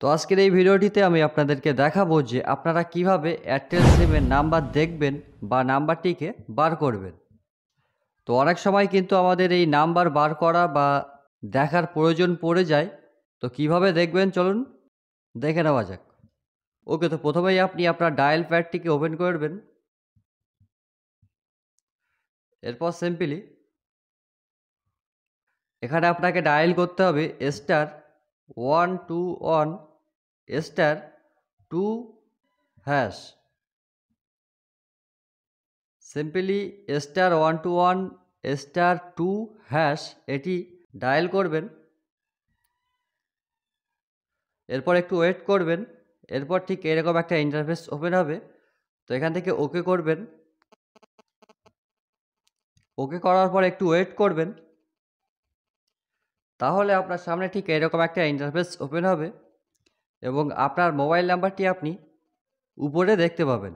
তো আজকের এই ভিডিওটিতে আমি আপনাদেরকে দেখাবো যে আপনারা কিভাবে এয়ারটেল সিমের নাম্বার দেখবেন বা নাম্বারটিকে বার করবেন। তো অনেক সময় কিন্তু আমাদের এই নাম্বার বার করা বা দেখার প্রয়োজন পড়ে যায়। তো কিভাবে দেখবেন চলুন দেখে নেওয়া যাক। ওকে, তো প্রথমেই আপনি আপনার ডায়াল প্যাডটিকে ওপেন করবেন। এরপর সিম্পলি এখানে আপনাকে ডায়াল করতে হবে *121*2#। সিম্পলি *121*2# এটি ডায়াল করবেন। এরপর একটু ওয়েট করবেন। এরপর ঠিক এরকম একটা ইন্টারফেস ওপেন হবে। তো এখান থেকে ওকে করবেন। ওকে করার পর একটু ওয়েট করবেন। তাহলে আপনার সামনে ঠিক এরকম একটা ইন্টারফেস ওপেন হবে এবং আপনার মোবাইল নাম্বারটি আপনি উপরে দেখতে পাবেন।